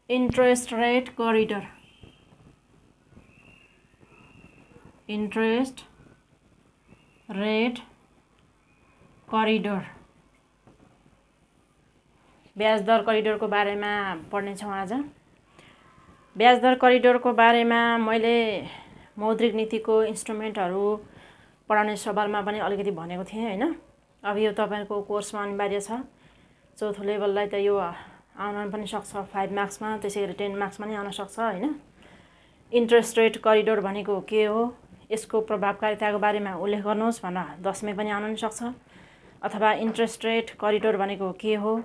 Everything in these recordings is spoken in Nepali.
Interest rate corridor, interest rate corridor, ब्याज दर करिडोरको बारेमा पढ्नेछौँ आज। ब्याज दर करिडोरको बारेमा मैले मौद्रिक नीतिको इन्स्ट्रुमेन्टहरू पढाउने सवालमा पनि अलिकति भनेको थिएँ हैन। अब यो तपाईहरुको कोर्समा अनिवार्य छ। चौथो लेभललाई त यो आउन पनि सक्छ 5 मार्क्समा, त्यसैगरी 10 मार्क्समा नि आउन सक्छ हैन। इन्ट्रेस्ट रेट करिडोर भनेको के हो, यसको प्रभावकारिताको बारेमा उल्लेख गर्नुहोस् भनेर 10मै पनि आउन सक्छ। अथवा इन्ट्रेस्ट रेट करिडोर भनेको के हो,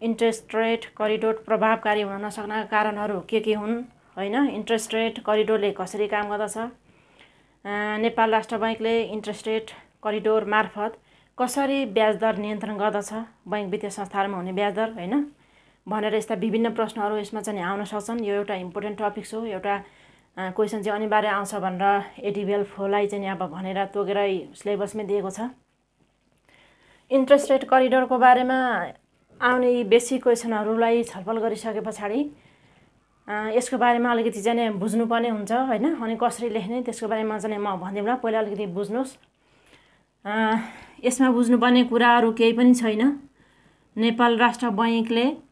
इन्ट्रेस्ट रेट करिडोर प्रभावकारी हुन नसक्ने कारणहरू के हुन् हैन। इन्ट्रेस्ट रेट करिडोरले कसरी काम गर्दछ, नेपाल राष्ट्र बैंकले इन्ट्रेस्ट रेट करिडोर मार्फत कसरी ब्याज दर नियन्त्रण गर्दछ, बैंक वित्तीय संस्थाहरूमा हुने ब्याज दर हैन भनेर यस्ता विभिन्न प्रश्नहरू यसमा चाहिँ आउन सक्छन्। यो एउटा इम्पोर्टेन्ट टपिक हो, एउटा क्वेसन चाहिँ अनिवार्य आउँछ भनेर एटिबिएल फोलाई चाहिँ अब भनेर तोकेरै सिलेबसमै दिएको छ। इन्ट्रेस्ट रेट करिडोरको बारेमा आउने बेसिक क्वेसनहरूलाई छलफल गरिसके पछाडि यसको बारेमा अलिकति चाहिँ बुझ्नुपर्ने हुन्छ हैन। अनि कसरी लेख्ने त्यसको बारेमा चाहिँ म भन्दिउँला, पहिला अलिकति बुझ्नुहोस्। यसमा बुझ्नुपर्ने कुराहरू केही पनि छैन। नेपाल राष्ट्र बैंकले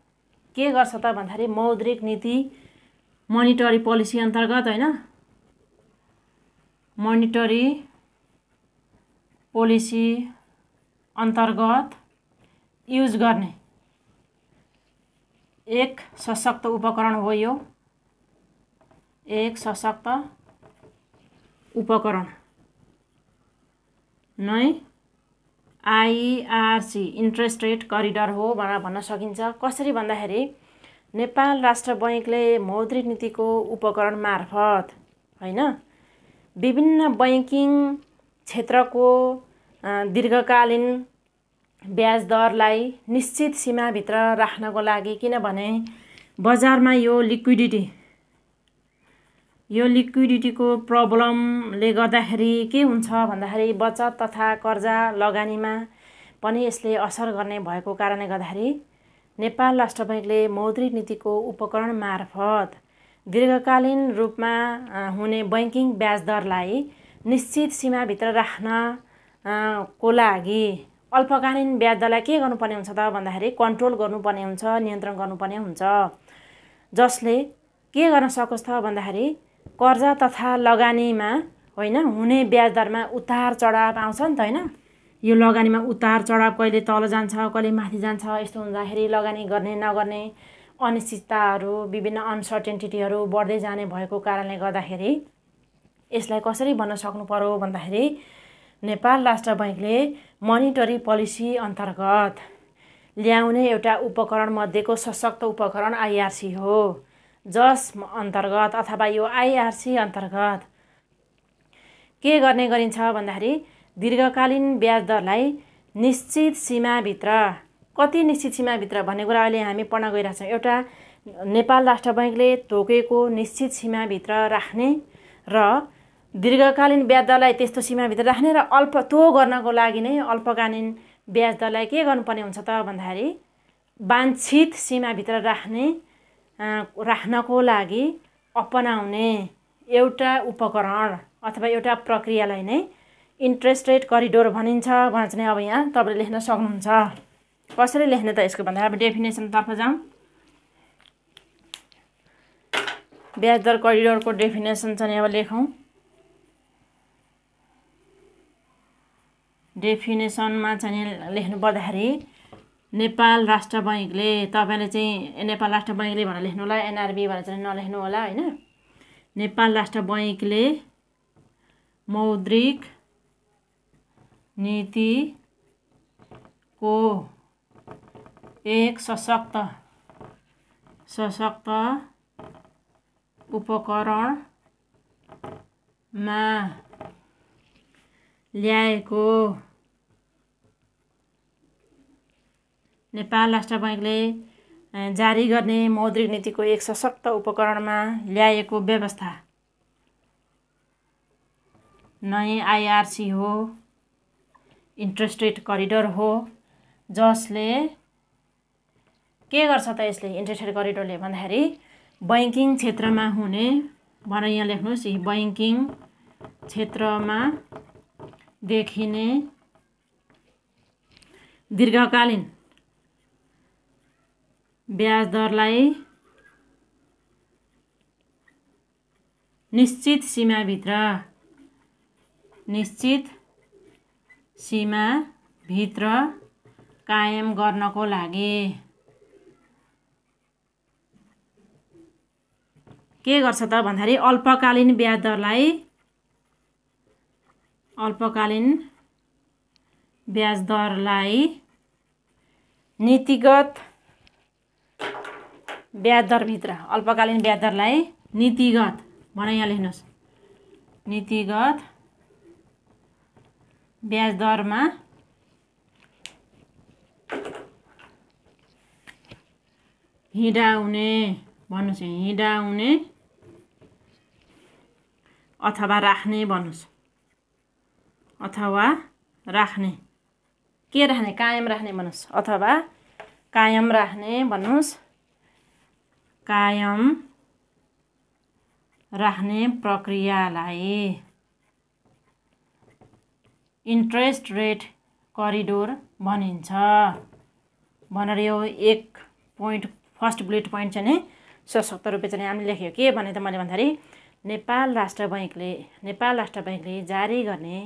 के गर्छ त भन्दाखेरि मौद्रिक नीति मोनिटरी पोलिसी अन्तर्गत हैन, मोनिटरी पोलिसी अन्तर्गत युज गर्ने एक सशक्त उपकरण हो। यो एक सशक्त उपकरण नै आईआरसी इन्ट्रेस्ट रेट करिडोर हो भनेर भन्न सकिन्छ। कसरी भन्दाखेरि नेपाल राष्ट्र बैंकले मौद्रिक नीतिको उपकरण मार्फत हैन विभिन्न बैंकिङ क्षेत्रको दीर्घकालीन ब्याज दरलाई निश्चित सीमाभित्र राख्नको लागि, किनभने बजारमा यो लिक्विडिटीको प्रब्लमले गर्दाखेरि के हुन्छ भन्दाखेरि बचत तथा कर्जा लगानीमा पनि यसले असर गर्ने भएको कारणले गर्दाखेरि नेपाल राष्ट्र बैंकले मौद्रिक नीतिको उपकरण मार्फत दीर्घकालीन रूपमा हुने बैंकिङ ब्याज दरलाई निश्चित सीमाभित्र राख्न को लागि अल्पकालीन ब्याज दरलाई के गर्नुपर्ने हुन्छ त भन्दाखेरि कन्ट्रोल गर्नुपर्ने हुन्छ, नियन्त्रण गर्नुपर्ने हुन्छ, जसले के गर्न सकोस् त भन्दाखेरि कर्जा तथा लगानीमा हैन हुने ब्याज दरमा उतार चढाव आउँछ नि त हैन। यो लगानीमा उतार चढाव कहिले तल जान्छ कहिले माथि जान्छ, यस्तो हुँदाखेरि लगानी गर्ने नगर्ने अनिश्चितताहरू, विभिन्न अनसर्टेन्टिटीहरू बढ्दै जाने भएको कारणले गर्दाखेरि यसलाई कसरी भन्न सक्नु पर्यो भन्दाखेरि नेपाल राष्ट्र बैंकले मोनिटरी पोलिसी अन्तर्गत ल्याउने एउटा उपकरण मध्येको सशक्त उपकरण आईआरसी हो, जस अन्तर्गत अथवा यो आईआरसी अन्तर्गत के गर्ने गरिन्छ भन्दाखेरि दीर्घकालीन ब्याज दरलाई निश्चित सीमाभित्र, कति निश्चित सीमाभित्र भन्ने कुरा अहिले हामी पढ्न गइरहेका छौँ। एउटा नेपाल राष्ट्र बैंकले तोकेको निश्चित सीमाभित्र राख्ने र दीर्घकालीन ब्याज दरलाई त्यस्तो सीमाभित्र राख्ने र त्यो गर्नको लागि नै अल्पकालीन ब्याज दरलाई के गर्नुपर्ने हुन्छ त भन्दाखेरि वाञ्छित सीमाभित्र राख्नको लागि अपनाउने एउटा उपकरण अथवा एउटा प्रक्रियालाई नै इन्ट्रेस्ट रेट करिडोर भनिन्छ भनेर चाहिँ अब यहाँ तपाईले लेख्न सक्नुहुन्छ। कसरी लेख्ने त यसको भन्दा अब डेफिनेसनतर्फ जाउँ। ब्याज दर करिडोरको डेफिनेसन चाहिँ अब लेखौँ। डेफिनेसनमा चाहिँ लेख्नु पर्दाखेरि नेपाल राष्ट्र बैंकले, तपाईले चाहिँ नेपाल राष्ट्र बैंकले भनेर लेख्नु होला, एनआरबी भनेर चाहिँ नलेख्नु होला हैन। नेपाल राष्ट्र बैंकले मौद्रिक नीतिको एक सशक्त उपकरणमा ल्याएको, नेपाल राष्ट्र बैंकले जारी गर्ने मौद्रिक नीतिको एक सशक्त उपकरणमा ल्याएको व्यवस्था नै आईआरसी हो, इन्ट्रेस्ट रेट करिडोर हो, जसले के गर्छ त यसले इन्ट्रेस्ट रेट करिडोरले भन्दाखेरि बैंकिङ क्षेत्रमा हुने भनेर यहाँ लेख्नुहोस्। बैंकिङ क्षेत्रमा देखिने दीर्घकालीन ब्याज दरलाई निश्चित सीमाभित्र कायम गर्नको लागि के गर्छ त भन्दाखेरि अल्पकालीन ब्याज दरलाई नीतिगत ब्याज दरभित्र अल्पकालीन ब्याज दरलाई नीतिगत भने यहाँ लेख्नुहोस्। नीतिगत ब्याज दरमा हिँडाउने भन्नुहोस्। हिँडाउने अथवा राख्ने भन्नुहोस्। अथवा राख्ने के राख्ने? कायम राख्ने भन्नुहोस्। अथवा कायम राख्ने भन्नुहोस्। कायम राख्ने प्रक्रियालाई इन्ट्रेस्ट रेट करिडोर भनिन्छ भनेर यो एक पोइन्ट फर्स्ट बुलेट पोइन्ट चाहिँ नि सशक्त रूपले चाहिँ हामीले लेख्यो। के भने त मैले भन्दाखेरि नेपाल राष्ट्र बैंकले जारी गर्ने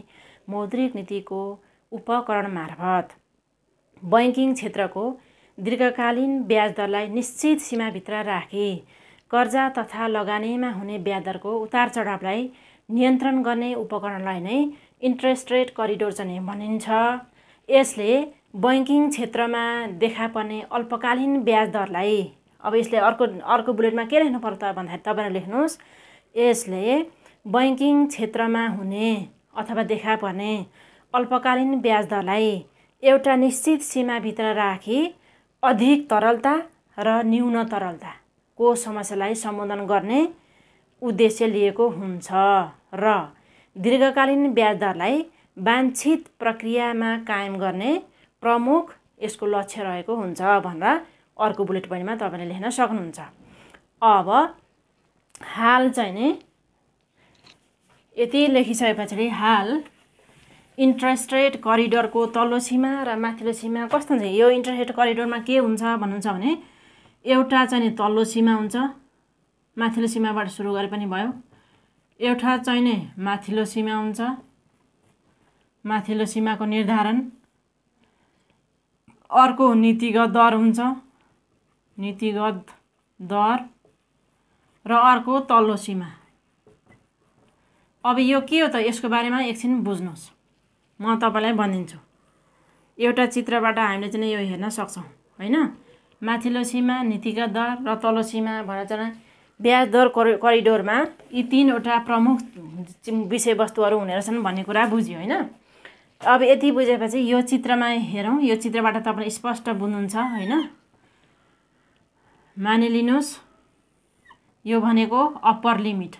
मौद्रिक नीतिको उपकरण मार्फत बैंकिङ क्षेत्रको दीर्घकालीन ब्याज दरलाई निश्चित सीमाभित्र राखी कर्जा तथा लगानीमा हुने ब्याज दरको उतार चढावलाई नियन्त्रण गर्ने उपकरणलाई नै इन्ट्रेस्ट रेट करिडोर चाहिँ भनिन्छ। यसले बैंकिङ क्षेत्रमा देखा पर्ने अल्पकालीन ब्याज दरलाई अब यसले अर्को बुलेटमा के लेख्नु पर्छ त भन्दाखेरि तपाईहरु लेख्नुहोस्। यसले बैंकिङ क्षेत्रमा हुने अथवा देखा पर्ने अल्पकालीन ब्याज दरलाई एउटा निश्चित सीमाभित्र राखी अधिक तरलता र न्यून तरलताको समस्यालाई सम्बोधन गर्ने उद्देश्य लिएको हुन्छ र दीर्घकालीन ब्याज दरलाई वाञ्छित प्रक्रियामा कायम गर्ने प्रमुख यसको लक्ष्य रहेको हुन्छ भनेर अर्को बुलेट पोइन्टमा तपाईले लेख्न सक्नुहुन्छ। अब हाल चाहिँ नि यति लेखिसकेपछि हाल इन्ट्रेस्ट रेट करिडोरको तल्लो सीमा र माथिल्लो सीमा कस्तो हुन्छ? यो इन्ट्रेस्ट रेट करिडोरमा के हुन्छ भन्नुहुन्छ भने एउटा चाहिँ नि तल्लो सीमा हुन्छ, माथिल्लो सीमाबाट सुरु गरे पनि भयो। एउटा चाहिँ नि माथिल्लो सीमा हुन्छ, माथिल्लो सीमाको निर्धारण। अर्को नीतिगत दर हुन्छ, नीतिगत दर र अर्को तल्लो सीमा। अब यो के हो त यसको बारेमा एकछिन बुझ्नुहोस्, म तपाईलाई भनिदिन्छु। एउटा चित्रबाट हामीले चाहिँ यो हेर्न सक्छौं हैन। माथिल्लो सीमा नीतिगत दर र तल्लो सीमा भनेर चाहिँ ब्याज दर करिडोरमा यी तीनवटा प्रमुख विषयवस्तुहरू हुने रहेछन् भन्ने कुरा बुझ्यो हैन। अब यति बुझेपछि यो चित्रमा हेरौँ। यो चित्रबाट तपाईले स्पष्ट बुझ्नुहुन्छ हैन। मानिलिनुस् यो भनेको अप्पर लिमिट,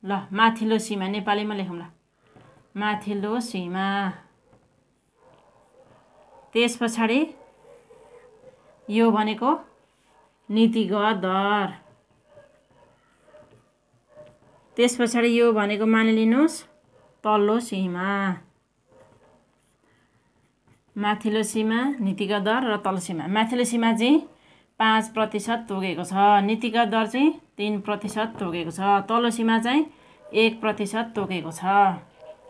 ल माथिल्लो सीमा नेपालीमा लेखौँ ल, माथिल्लो सीमा। त्यसपछि यो भनेको नीतिगत दर, त्यसपछि यो भनेको मानिलिनुस् तल्लो सीमा। माथिल्लो सीमा, नीतिगत दर र तल्लो सीमा। माथिल्लो सीमा चाहिँ 5% तोकेको छ, नीतिगत दर चाहिँ 3% तोकेको छ, तल्लो सीमा चाहिँ 1% तोकेको छ।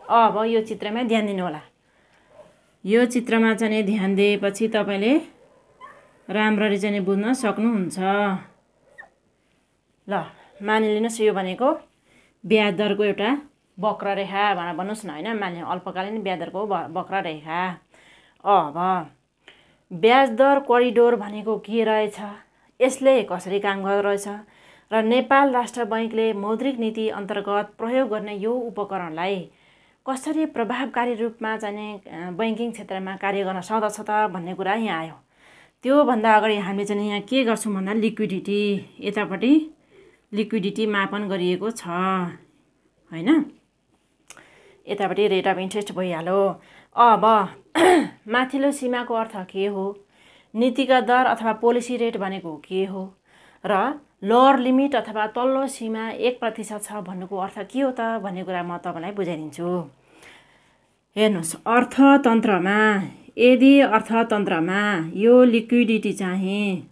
अब यो चित्रमा ध्यान दिनु होला। यो चित्रमा चाहिँ ध्यान दिएपछि तपाईले राम्ररी चाहिँ बुझ्न सक्नुहुन्छ। ल मानिलिनुस् यो भनेको ब्याज दरको एउटा वक्ररेखा भनेर भन्नुस् न हैन। मानिलिनु अल्पकालीन ब्याज दरको वक्ररेखा। अब ब्याज दर करिडोर भनेको के रहेछ, यसले कसरी काम गर्दो रहेछ र नेपाल राष्ट्र बैंकले मौद्रिक नीति अन्तर्गत प्रयोग गर्ने यो उपकरणलाई कसरी प्रभावकारी रूपमा चाहिँ बैंकिङ क्षेत्रमा कार्य गर्न सक्दछ त भन्ने कुरा यहाँ आयो। त्यो भन्दा अगाडि हामीले चाहिँ यहाँ के गर्छौं भन्दा लिक्विडिटी, यतापट्टि लिक्विडिटी मापन गरिएको छ हैन। यतापट्टि रेट अफ इन्ट्रेस्ट भइहाल्यो। अब माथिल्लो सीमाको अर्थ के हो, नीतिगत दर अथवा पोलिसी रेट भनेको के हो र लोअर लिमिट अथवा तल्लो सीमा 1% छ भन्नुको अर्थ के हो त भन्ने कुरा म तपाईँलाई बुझाइदिन्छु। हेर्नुहोस्, अर्थतन्त्रमा यदि अर्थतन्त्रमा यो लिक्विडिटी चाहिँ,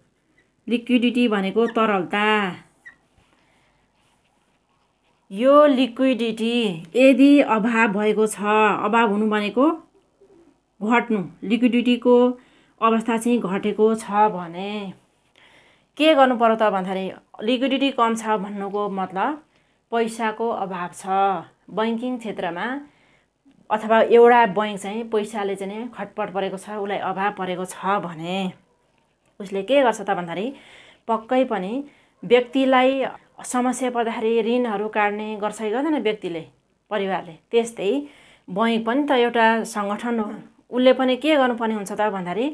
लिक्विडिटी भनेको तरलता, यो लिक्विडिटी यदि अभाव भएको छ, अभाव हुनु भनेको घट्नु, लिक्विडिटीको अवस्था चाहिँ घटेको छ भने के गर्नु पर्यो त भन्दाखेरि लिक्विडिटी कम छ भन्नुको मतलब पैसाको अभाव छ। बैंकिङ क्षेत्रमा अथवा एउटा बैंक चाहिँ पैसाले चाहिँ खटपट परेको छ, उसलाई अभाव परेको छ भने उसले के गर्छ त भन्दाखेरि पक्कै पनि व्यक्तिलाई समस्या पर्दाखेरि ऋणहरू काट्ने गर्छ कि गर्दैन व्यक्तिले, परिवारले, त्यस्तै बैंक पनि त एउटा सङ्गठन हो। उसले पनि के गर्नुपर्ने हुन्छ त भन्दाखेरि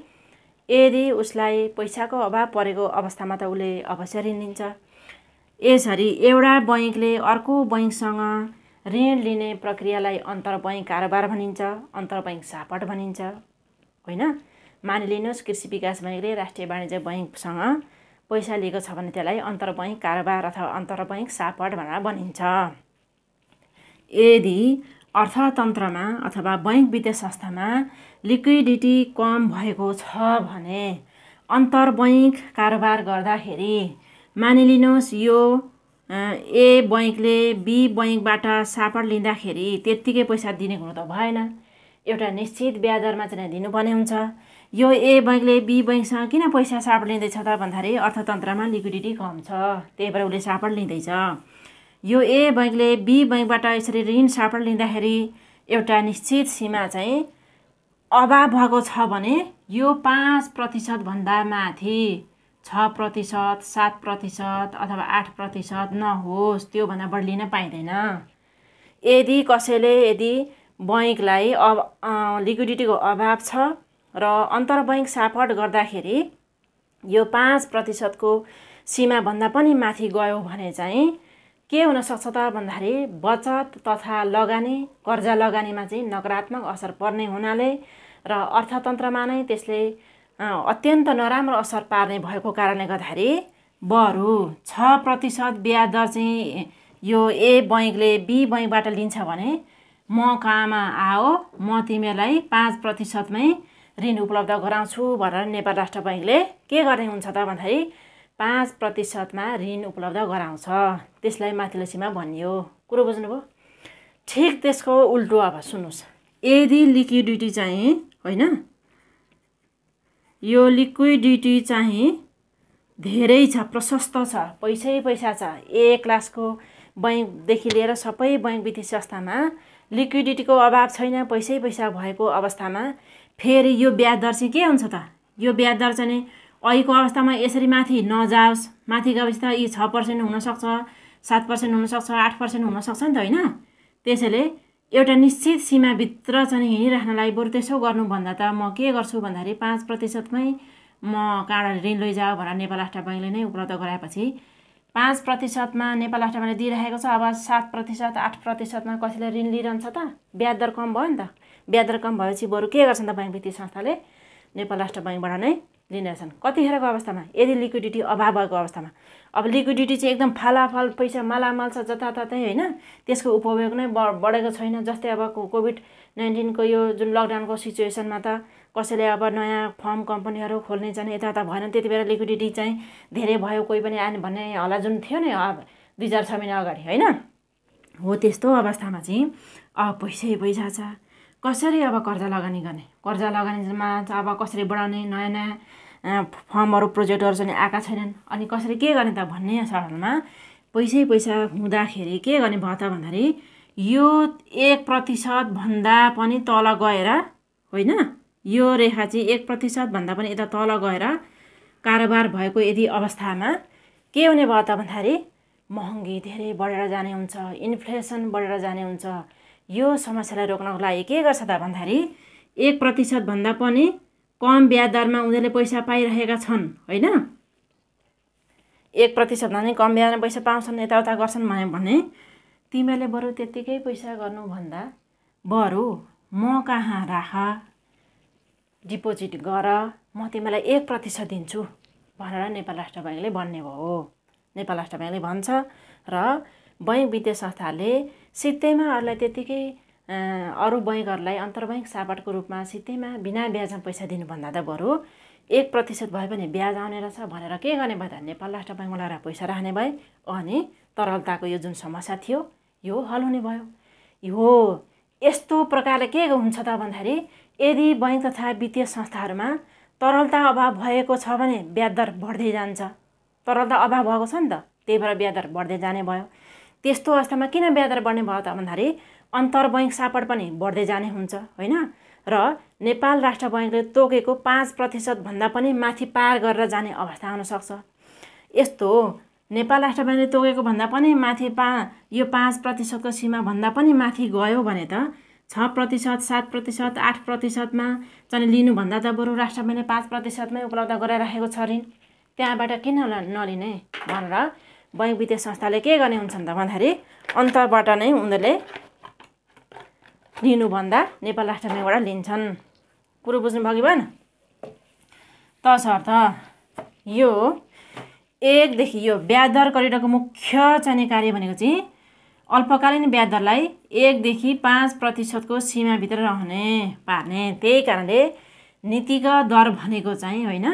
यदि उसलाई पैसाको अभाव परेको अवस्थामा त उसले अवश्य ऋण लिन्छ। यसरी एउटा बैंकले अर्को बैंकसँग ऋण लिने प्रक्रियालाई अन्तर्बैङ्क कारोबार भनिन्छ, अन्तर्बैङ्क सापट भनिन्छ, होइन। मानिलिनुहोस् कृषि विकास बैङ्कले राष्ट्रिय वाणिज्य बैङ्कसँग पैसा लिएको छ भने त्यसलाई अन्तर्बैङ्क कारोबार अथवा अन्तर्बैङ्क सापट भनेर भनिन्छ। यदि अर्थतन्त्रमा अथवा बैंक वित्तीय संस्थामा लिक्विडिटी कम भएको छ भने अन्तर्बैङ्क कारोबार गर्दाखेरि मानिलिनुहोस् यो ए बैंकले बी बैंकबाट सापट लिँदाखेरि त्यत्तिकै पैसा दिने हुनु त भएन, एउटा निश्चित ब्याज दरमा चाहिँ दिनुपर्ने हुन्छ। यो ए बैंकले बी बैंकसँग किन पैसा सापट लिँदैछ त भन्दाखेरि अर्थतन्त्रमा लिक्विडिटी कम छ, त्यही भएर उसले सापट लिँदैछ। यो ए बैंकले बी बैंकबाट यसरी ऋण सापट लिँदाखेरि एउटा निश्चित सीमा चाहिँ अभाव भएको छ भने यो 5% भन्दा माथि 6%, 7% अथवा 8% नहोस्, त्योभन्दा बढी लिन पाइँदैन। यदि कसैले यदि बैंकलाई लिक्विडिटीको अभाव छ र अन्तर्बैङ्क सापट गर्दाखेरि यो 5% को सीमाभन्दा पनि माथि गयो भने चाहिँ के हुनसक्छ त भन्दाखेरि बचत तथा लगानी, कर्जा लगानीमा चाहिँ नकारात्मक असर पर्ने हुनाले र अर्थतन्त्रमा नै त्यसले अत्यन्त नराम्रो असर पार्ने भएको कारणले गर्दाखेरि बरु 6% ब्याज दर चाहिँ यो ए बैंकले बी बैंकबाट लिन्छ भने म कहाँमा आओ, म तिमीलाई 5% मै ऋण उपलब्ध गराउँछु भनेर नेपाल राष्ट्र बैंकले के गर्ने हुन्छ त भन्दाखेरि 5% मा ऋण उपलब्ध गराउँछ। त्यसलाई माथिल्लो सीमा भनियो। कुरो बुझ्नुभयो? ठिक त्यसको उल्टो अब सुन्नुहोस्, यदि लिक्विडिटी चाहिँ, होइन, यो लिक्विडिटी चाहिँ धेरै छ, प्रशस्त छ, पैसा छ, ए क्लासको बैंकदेखि लिएर सबै बैंक वित्तीय संस्थामा लिक्विडिटीको अभाव छैन, पैसा भएको अवस्थामा फेरि यो ब्याज दर चाहिँ के हुन्छ त, यो ब्याज दर चाहिँ अहिलेको अवस्थामा यसरी माथि नजाओस्, माथि गएपछि त यी 6% हुनसक्छ, 7% हुनसक्छ, 8% हुनसक्छ नि त, होइन। त्यसैले एउटा निश्चित सीमाभित्र चाहिँ हिँडिराख्नलाई बरु त्यसो गर्नुभन्दा त म के गर्छु भन्दाखेरि 5% मै म कहाँबाट ऋण लैजाऊ भनेर नेपाल राष्ट्र बैंकले नै उपलब्ध गराएपछि 5% मा नेपाल राष्ट्र बैंकले दिइरहेको छ। अब 7%, 8% मा कसैले ऋण लिइरहन्छ त, ब्याज दर कम भयो नि त। ब्याज दर कम भएपछि बरु के गर्छन् त बैंक वित्तीय संस्थाले, नेपाल राष्ट्र बैंकबाट नै लिनेछन्। कतिखेरको अवस्थामा, यदि लिक्विडिटी अभाव भएको अवस्थामा। अब लिक्विडिटी चाहिँ एकदम फालाफल पैसा मालामाल छ जताततै, होइन, त्यसको उपयोग नै बढेको छैन। जस्तै अब कोभिड-19 को यो जुन लकडाउनको सिचुएसनमा त कसैले अब नयाँ फर्म कम्पनीहरू खोल्ने चाहिँ यता भएन, त्यति बेला लिक्विडिटी चाहिँ धेरै भयो, कोही पनि आएन भन्ने हल्ला जुन थियो नि अब 2-4 महिना अगाडि, होइन, हो त्यस्तो अवस्थामा चाहिँ अब पैसा छ, कसरी अब कर्जा लगानी गर्ने, कर्जा लगानीमा अब कसरी बढाउने, नयाँ फर्महरू प्रोजेक्टहरू चाहिँ आएका छैनन्, अनि कसरी के गर्ने त भन्ने सवालमा पैसा हुँदाखेरि के गर्ने भयो त भन्दाखेरि यो 1% भन्दा पनि तल गएर, होइन, यो रेखा चाहिँ 1% भन्दा पनि यता तल गएर कारोबार भएको यदि अवस्थामा के हुने भयो त भन्दाखेरि महँगी धेरै बढेर जाने हुन्छ, इन्फ्लेसन बढेर जाने हुन्छ। यो समस्यालाई रोक्नको लागि के गर्छ त भन्दाखेरि 1% भन्दा पनि कम ब्याज दरमा उनीहरूले पैसा पाइरहेका छन्, होइन, 1% भन्दा पनि कम ब्याजमा पैसा पाउँछन्, यताउता गर्छन् भने तिमीहरूले बरु त्यत्तिकै पैसा गर्नुभन्दा बरु म कहाँ राख, डिपोजिट गर, म तिमीलाई 1% दिन्छु भनेर नेपाल राष्ट्र बैंकले भन्ने भयो। नेपाल राष्ट्र बैंकले भन्छ र बैंक वित्तीय संस्थाहरूले सित्तैमा अरूलाई त्यतिकै अरू बैंकहरूलाई अन्तर्बैङ्क सापटको रूपमा सित्तैमा बिना ब्याजमा पैसा दिनुभन्दा त बरु 1% भए पनि ब्याज आउने रहेछ भनेर के गर्ने भयो त नेपाल राष्ट्र बैंकमा लगाएर पैसा राख्ने भए अनि तरलताको यो जुन समस्या थियो यो हल हुने भयो। यो यस्तो प्रकारले के हुन्छ त भन्दाखेरि यदि बैंक तथा वित्तीय संस्थाहरूमा तरलता अभाव भएको छ भने ब्याज दर बढ्दै जान्छ। तरलता अभाव भएको छ नि त, त्यही भएर ब्याज दर बढ्दै जाने भयो। त्यस्तो अवस्थामा किन ब्याज दर बढ्ने भयो त भन्दाखेरि अन्तर्बैङ्क सापट पनि बढ्दै जाने हुन्छ होइन। र नेपाल राष्ट्र बैंकले तोकेको 5% भन्दा पनि माथि पार गरेर जाने अवस्था हुन सक्छ। यस्तो नेपाल राष्ट्र बैंकले तोकेको भन्दा पनि माथि यो 5% को सीमा भन्दा पनि माथि गयो भने त 6%, 7%, 8%मा चाहिँ लिनुभन्दा त बरु राष्ट्र बैंकले 5% मै उपलब्ध गराइराखेको छ ऋण, त्यहाँबाट किन नलिने भनेर बैंक वित्तीय संस्थाले के गर्ने हुन्छन् त भन्दाखेरि अन्तरबाट नै उनीहरूले लिनुभन्दा नेपाल राष्ट्र बैंकबाट लिन्छन्। कुरो बुझ्नुभयो कि भएन? तसर्थ यो 1 देखि यो ब्याज दर करिडरको मुख्य चाहिँ कार्य भनेको चाहिँ अल्पकालीन ब्याज दरलाई 1 देखि 5% को सीमाभित्र रहने पार्ने। त्यही कारणले नीतिगत दर भनेको चाहिँ होइन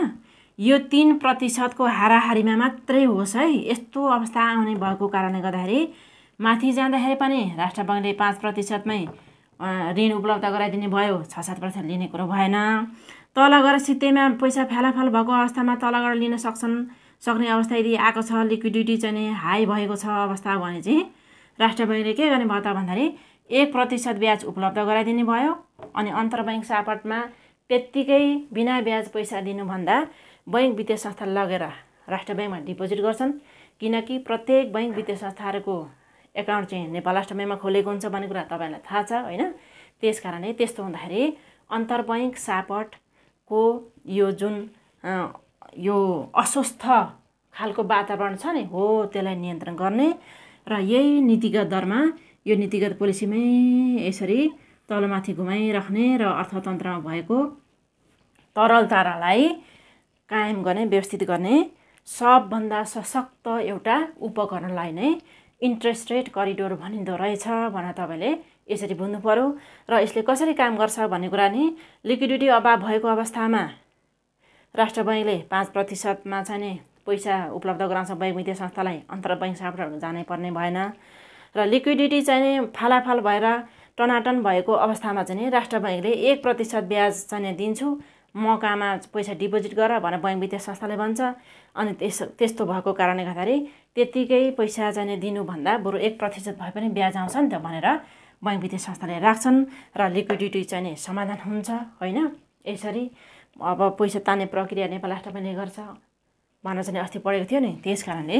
यो 3% को हाराहारीमा मात्रै होस् है। यस्तो अवस्था आउने भएको कारणले गर्दाखेरि माथि जाँदाखेरि पनि राष्ट्र बैंकले 5% मै ऋण उपलब्ध गराइदिने भयो, 6-7% लिने कुरो भएन। तल गएर सित्तैमा पैसा फ्यालाफाल भएको अवस्थामा तल गएर लिन सक्ने अवस्था यदि आएको छ, लिक्विडिटी चाहिँ हाई भएको छ अवस्था भने चाहिँ राष्ट्र बैंकले के गर्ने भयो त भन्दाखेरि 1% ब्याज उपलब्ध गराइदिने भयो। अनि अन्तर्बैङ्क सापटमा त्यत्तिकै बिना ब्याज पैसा दिनुभन्दा बैंक वित्तीय संस्था लगेर राष्ट्र बैंकमा डिपोजिट गर्छन्। किनकि प्रत्येक बैंक वित्तीय संस्थाहरूको एकाउन्ट चाहिँ नेपाल राष्ट्र बैंकमा खोलेको हुन्छ भन्ने कुरा तपाईँलाई थाहा छ होइन। त्यस कारणले त्यस्तो हुँदाखेरि अन्तर्बैङ्क सापटको यो जुन यो अस्वस्थ खालको वातावरण छ नि हो त्यसलाई नियन्त्रण गर्ने र यही नीतिगत दरमा यो नीतिगत पोलिसीमै यसरी तलमाथि घुमाइराख्ने र अर्थतन्त्रमा भएको तरलतालाई कायम गर्ने, व्यवस्थित गर्ने सबभन्दा सशक्त एउटा उपकरणलाई नै इन्ट्रेस्ट रेट करिडोर भनिँदो रहेछ भनेर तपाईँले यसरी बुझ्नु पर्यो। र यसले कसरी काम गर्छ भन्ने कुरा नि लिक्विडिटी अभाव भएको अवस्थामा राष्ट्र बैंकले 5% मा चाहिँ पैसा उपलब्ध गराउँछ बैंक वित्तीय संस्थालाई, अन्तर्बैङ्क सापटहरू जानै पर्ने भएन। र लिक्विडिटी चाहिँ फालाफाल भएर टनाटन भएको अवस्थामा चाहिँ राष्ट्र बैंकले 1% ब्याज चाहिँ दिन्छु म कहाँमा पैसा डिपोजिट गर भनेर बैंक वित्तीय संस्थाले भन्छ। अनि त्यस्तो भएको कारणले गर्दाखेरि त्यत्तिकै पैसा चाहिँ दिनुभन्दा बरु 1% भए पनि ब्याज आउँछ नि त भनेर बैंक वित्तीय संस्थाले राख्छन् र लिक्विडिटी चाहिँ समाधान हुन्छ होइन। यसरी अब पैसा तान्ने प्रक्रिया नेपाल राष्ट्र बैंकले गर्छ भनेर चाहिँ अस्ति पढेको थियो नि। त्यस कारणले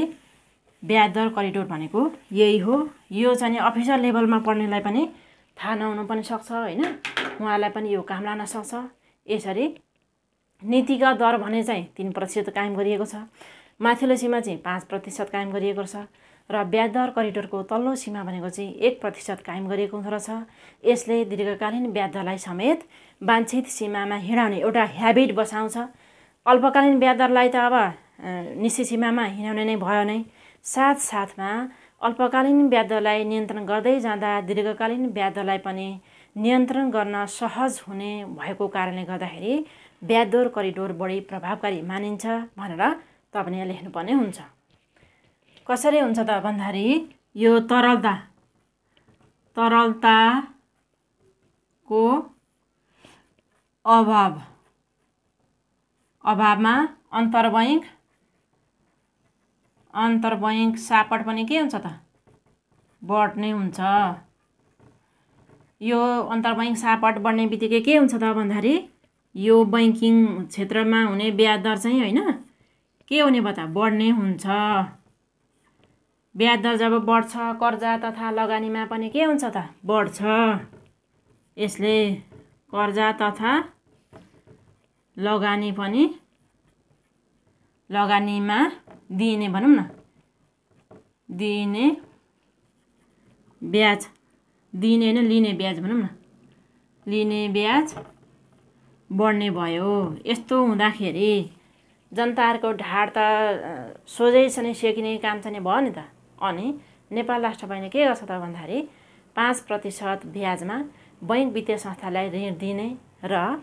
ब्याज दर करिडोर भनेको यही हो। यो चाहिँ अफिसर लेभलमा पढ्नेलाई पनि थाहा नहुन पनि सक्छ होइन, उहाँलाई पनि यो काम लाग्न सक्छ। यसरी नीतिगत दर भने चाहिँ 3% कायम गरिएको छ, माथिल्लो सीमा चाहिँ 5% कायम गरिएको छ र ब्याज दर करिडोरको तल्लो सीमा भनेको चाहिँ 1% कायम गरिएको रहेछ। यसले दीर्घकालीन ब्याज दरलाई समेत वाञ्छित सीमामा हिँडाउने एउटा ह्याबिट बसाउँछ। अल्पकालीन ब्याज दरलाई त अब निश्चित सीमामा हिँडाउने नै भयो नै, साथसाथमा अल्पकालीन ब्याज दरलाई नियन्त्रण गर्दै जाँदा दीर्घकालीन ब्याज दरलाई पनि नियन्त्रण गर्न सहज हुने भएको कारणले गर्दाखेरि ब्याज दर करिडोर बढी प्रभावकारी मानिन्छ भनेर तपाईँले यहाँ लेख्नुपर्ने हुन्छ। कसरी हुन्छ त भन्दाखेरि यो तरलताको अभावमा अन्तर्बैङ्क सापट पनि के हुन्छ त बढ्ने हुन्छ। यो अन्तर्बैङ्क सापट बढ्ने बित्तिकै के हुन्छ त भन्दाखेरि यो बैंकिङ क्षेत्रमा हुने ब्याज दर चाहिँ होइन के हुने भयो त बढ्ने हुन्छ। ब्याज दर जब बढ्छ कर्जा तथा लगानीमा पनि के हुन्छ त बढ्छ। यसले कर्जा तथा लगानी पनि लगानीमा दिने भनौँ न दिने ब्याज दिने न लिने ब्याज भनौँ न लिने ब्याज बढ्ने भयो। यस्तो हुँदाखेरि जनताहरूको ढाड त सोझै चाहिँ सेकिने काम चाहिँ भयो नि त। अनि नेपाल राष्ट्र बैङ्कले के गर्छ त भन्दाखेरि 5% ब्याजमा बैङ्क वित्तीय संस्थालाई ऋण दिने र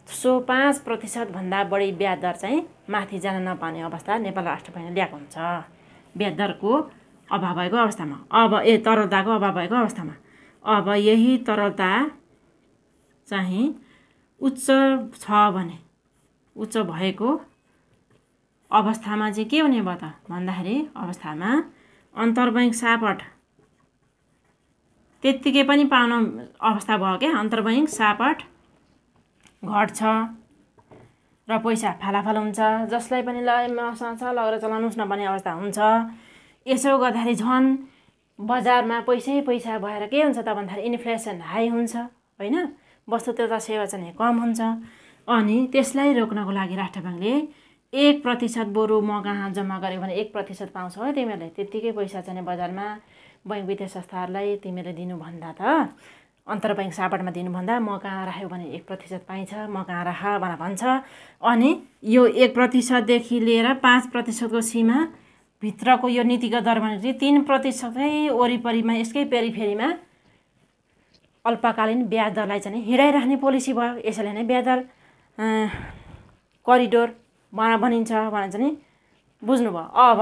सो 5% भन्दा बढी ब्याज दर चाहिँ माथि जान नपाउने अवस्था नेपाल राष्ट्र बैङ्कले ल्याएको हुन्छ ब्याज दरको अभाव भएको अवस्थामा। अब तरलताको अभाव भएको अवस्थामा अब यही तरलता चाहिँ उच्च छ भने उच्च भएको अवस्थामा चाहिँ के हुने भयो त भन्दाखेरि अवस्थामा अन्तर्बैङ्क सापट त्यत्तिकै पनि पाउन अवस्था भयो क्या। अन्तर्बैङ्क सापट घट्छ र पैसा फालाफाल हुन्छ। जसलाई पनि ल मसँग छ लगेर चलाउनुहोस् न भन्ने अवस्था हुन्छ। यसो गर्दाखेरि झन् बजारमा पैसै पैसा भएर के हुन्छ त भन्दाखेरि इन्फ्लेसन हाई हुन्छ होइन, वस्तु तथा सेवा चाहिँ कम हुन्छ। अनि त्यसलाई रोक्नको लागि राष्ट्र बैङ्कले 1% बरु म कहाँ जम्मा गरेको भने 1% पाउँछ है तिमीहरूले, त्यत्तिकै पैसा चाहिँ बजारमा बैङ्क वित्तीय संस्थाहरूलाई तिमीहरूले दिनुभन्दा त अन्तर्बैङ्क सापटमा दिनुभन्दा म कहाँ राख्यो भने 1% पाइन्छ, म कहाँ राख भनेर भन्छ। अनि यो 1%देखि लिएर 5%को सीमा भित्रको यो नीतिगत दर भनेको चाहिँ 3% वरिपरिमा यसकै पेरिफेरीमा अल्पकालीन ब्याज दरलाई चाहिँ हिँडाइराख्ने पोलिसी भयो। यसैले नै ब्याज दर करिडोर भनिन्छ भनेर चाहिँ बुझ्नुभयो। अब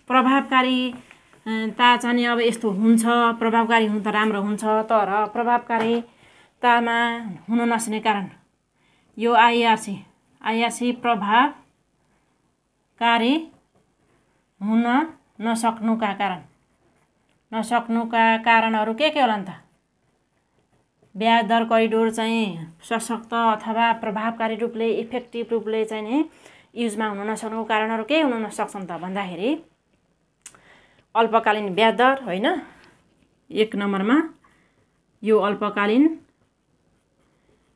प्रभावकारिता चाहिँ अब यस्तो हुन्छ, प्रभावकारी हुनु त राम्रो हुन्छ, तर प्रभावकारितामा हुन नसक्ने कारण यो आइआरसी प्रभावकारी हुन नसक्नुका कारणहरू के होला नि त? ब्याज दर करिडोर चाहिँ सशक्त अथवा प्रभावकारी रूपले इफेक्टिभ रूपले चाहिँ नि युजमा हुन नसक्नुको कारणहरू के हुन नसक्छन् त भन्दाखेरि अल्पकालीन ब्याज दर होइन, 1 नम्बरमा यो अल्पकालीन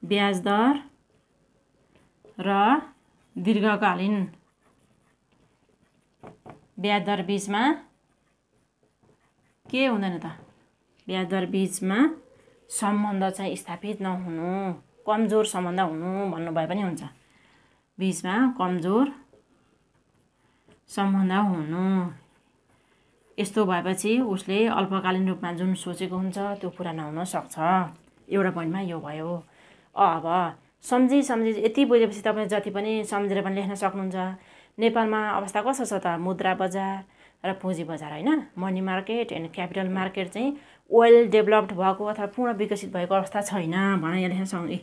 ब्याज दर र दीर्घकालीन ब्याज दर बीचमा के हुँदैन त? ब्याज दर बीचमा सम्बन्ध चाहिँ स्थापित नहुनु, कमजोर सम्बन्ध हुनु भन्नुभए पनि हुन्छ। बीचमा कमजोर सम्बन्ध हुनु, यस्तो भएपछि उसले अल्पकालीन रूपमा जुन सोचेको हुन्छ त्यो पुरा नहुन सक्छ। एउटा पोइन्टमा यो भयो। अब सम्झी यति बुझेपछि तपाईँ जति पनि सम्झेर पनि लेख्न सक्नुहुन्छ। नेपालमा अवस्था कस्तो छ त? मुद्रा बजार र पुँजी बजार होइन, money market and capital market चाहिँ वेल डेभलप्ड भएको अथवा पूर्ण विकसित भएको अवस्था छैन भनेर यहाँ लेख्न सक्नु।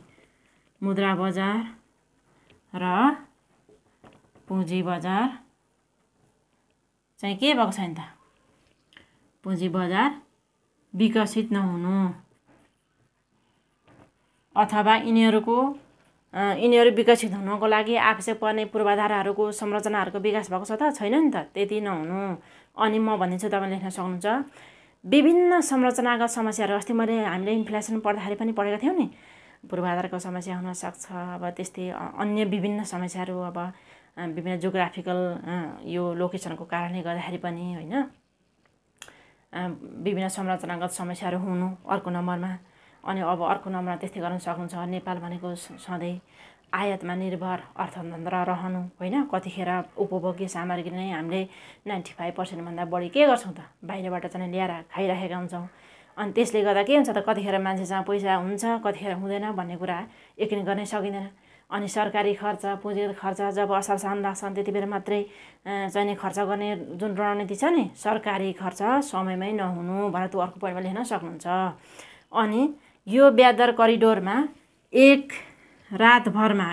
मुद्रा बजार र पुँजी बजार चाहिँ के भएको छैन त? पुँजी बजार विकसित नहुनु अथवा यिनीहरू विकसित हुनको लागि आवश्यक पर्ने पूर्वाधारहरूको संरचनाहरूको विकास भएको छ त? छैन नि त, त्यति नहुनु। अनि म भनिदिन्छु, तपाईँले लेख्न सक्नुहुन्छ विभिन्न संरचनागत समस्याहरू। अस्ति हामीले इन्फ्लेसन पढ्दाखेरि पनि पढेका थियौँ नि, पूर्वाधारको समस्या हुनसक्छ, अब त्यस्तै अन्य विभिन्न समस्याहरू, अब विभिन्न जियोग्राफिकल यो लोकेसनको कारणले गर्दाखेरि पनि होइन विभिन्न संरचनागत समस्याहरू हुनु अर्को नम्बरमा। अनि अब अर्को नम्बरमा त्यस्तै गर्न सक्नुहुन्छ नेपाल भनेको सधैँ आयातमा निर्भर अर्थतन्त्र रहनु होइन। कतिखेर उपभोग्य सामग्री नै हामीले 95% भन्दा बढी के गर्छौँ त? बाहिरबाट चाहिँ ल्याएर खाइराखेका हुन्छौँ। अनि त्यसले गर्दा के हुन्छ त? कतिखेर मान्छेसँग पैसा हुन्छ, कतिखेर हुँदैन भन्ने कुरा यकिन गर्नै सकिँदैन। अनि सरकारी खर्च, पुँजीगत खर्च जब असल साउन लाग्छन् त्यति बेला मात्रै चाहिँ खर्च गर्ने जुन रणनीति छ नि, सरकारी खर्च समयमै नहुनु भनेर त्यो अर्को पोइन्टमा लेख्न सक्नुहुन्छ। अनि यो ब्याज दर करिडोरमा एक रातभरमा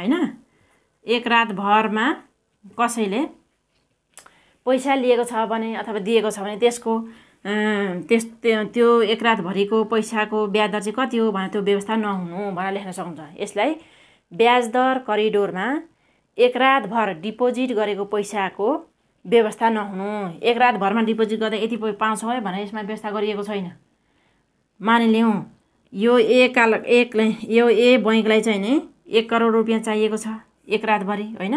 कसैले पैसा लिएको छ भने अथवा दिएको छ भने त्यसको त्यो एक रातभरिको पैसाको ब्याज दर चाहिँ कति हो भने त्यो व्यवस्था नहुनु भनेर लेख्न सक्नुहुन्छ। यसलाई ब्याज दर करिडोरमा एक रातभर डिपोजिट गरेको पैसाको व्यवस्था नहुनु। एक रातभरमा डिपोजिट गर्दा यति पाउँछौ है भनेर यसमा व्यवस्था गरिएको छैन। मानिलिउँ यो ए बैङ्कलाई चाहिँ नि 1 करोड रुपियाँ चाहिएको छ एक रातभरि होइन।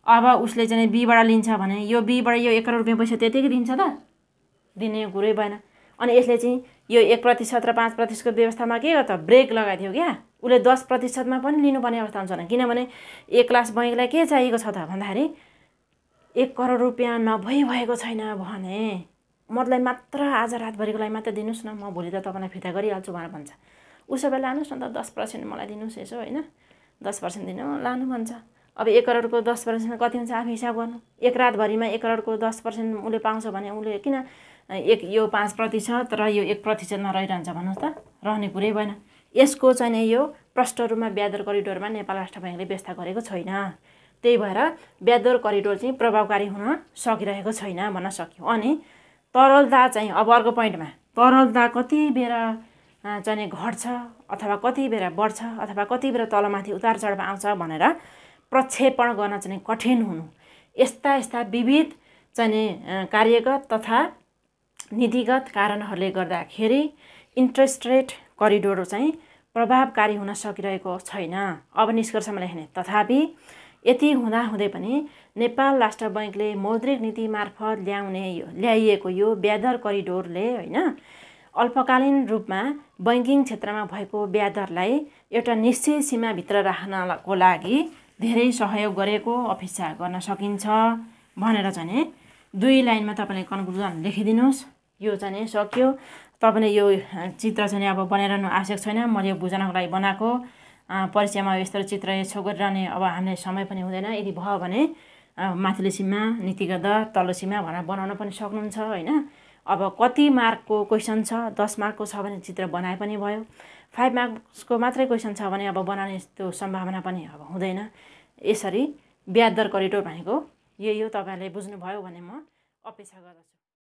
अब उसले चाहिँ बीबाट लिन्छ भने यो बीबाट यो 1 करोड रुपियाँ पैसा त्यतिकै दिन्छ त? दिने कुरै भएन। अनि यसले चाहिँ यो 1% र 5%को व्यवस्थामा के गर्छ? ब्रेक लगाइदियो क्या। उसले 10% पनि लिनुपर्ने अवस्था हुन्छ। किनभने एक क्लास बैंकलाई के चाहिएको छ त भन्दाखेरि 1 करोड रुपियाँ नभई भएको छैन भने मतलाई मात्र आज रातभरिको लागि मात्र दिनुहोस् न, म भोलि त तपाईँलाई फिर्ता गरिहाल्छु भनेर भन्छ। उसो भए लानुहोस् न त 10% मलाई दिनुहोस् यसो होइन, 10% दिनु लानु भन्छ। अब 1 करोडको 10% कति हुन्छ आफै हिसाब गर्नु। एक रातभरिमा 1 करोडको 10% उसले पाउँछ भने उसले किन यो 5% र यो 1% नरहिरहन्छ भन्नुहोस् त, रहने कुरै भएन। यसको चाहिँ यो प्रष्ट रूपमा ब्याज दर करिडोरमा नेपाल राष्ट्र बैंकले व्यवस्था गरेको छैन। त्यही भएर ब्याज दर करिडोर चाहिँ प्रभावकारी हुन सकिरहेको छैन भन्न सकियो। अनि तरलता चाहिँ अब अर्को पोइन्टमा तरलता कति बेला चाहिँ घट्छ अथवा कति बेला बढ्छ अथवा कति बेला तलमाथि उतार चढाव आउँछ भनेर प्रक्षेपण गर्न चाहिँ कठिन हुनु, यस्ता विविध चाहिँ कार्यगत तथा नीतिगत कारणहरूले गर्दाखेरि इन्ट्रेस्ट रेट करिडोर चाहिँ प्रभावकारी हुन सकिरहेको छैन। अब निष्कर्षमा लेख्ने, तथापि यति हुँदाहुँदै पनि नेपाल राष्ट्र बैंकले मौद्रिक नीति मार्फत ल्याइएको यो ब्याज दर करिडोरले होइन अल्पकालीन रूपमा बैंकिङ क्षेत्रमा भएको ब्याज दरलाई एउटा निश्चित सीमाभित्र राख्नको लागि धेरै सहयोग गरेको अपेक्षा गर्न सकिन्छ भनेर चाहिँ 2 लाइनमा तपाईँले कन्क्लुजन लेखिदिनुहोस्। यो चाहिँ सक्यो। तपाईँले यो चित्र चाहिँ अब बनाइरहनु आवश्यक छैन, मैले यो बुझ्नको लागि बनाएको। परिचयमा यस्तो चित्र यसो गरिरहने अब हामीले समय पनि हुँदैन। यदि भयो भने माथिल्लो सीमा नीतिगत दर तल्लो सीमा भनेर बनाउन पनि सक्नुहुन्छ होइन। अब कति मार्कको क्वेसन छ, 10 मार्कको छ भने चित्र बनाए पनि भयो, 5 मार्क्सको मात्रै क्वेसन छ भने अब बनाउने त्यो सम्भावना पनि अब हुँदैन। यसरी ब्याज दर करिडोर भनेको यो तपाईँहरूले बुझ्नुभयो भन्ने म अपेक्षा गर्दछु।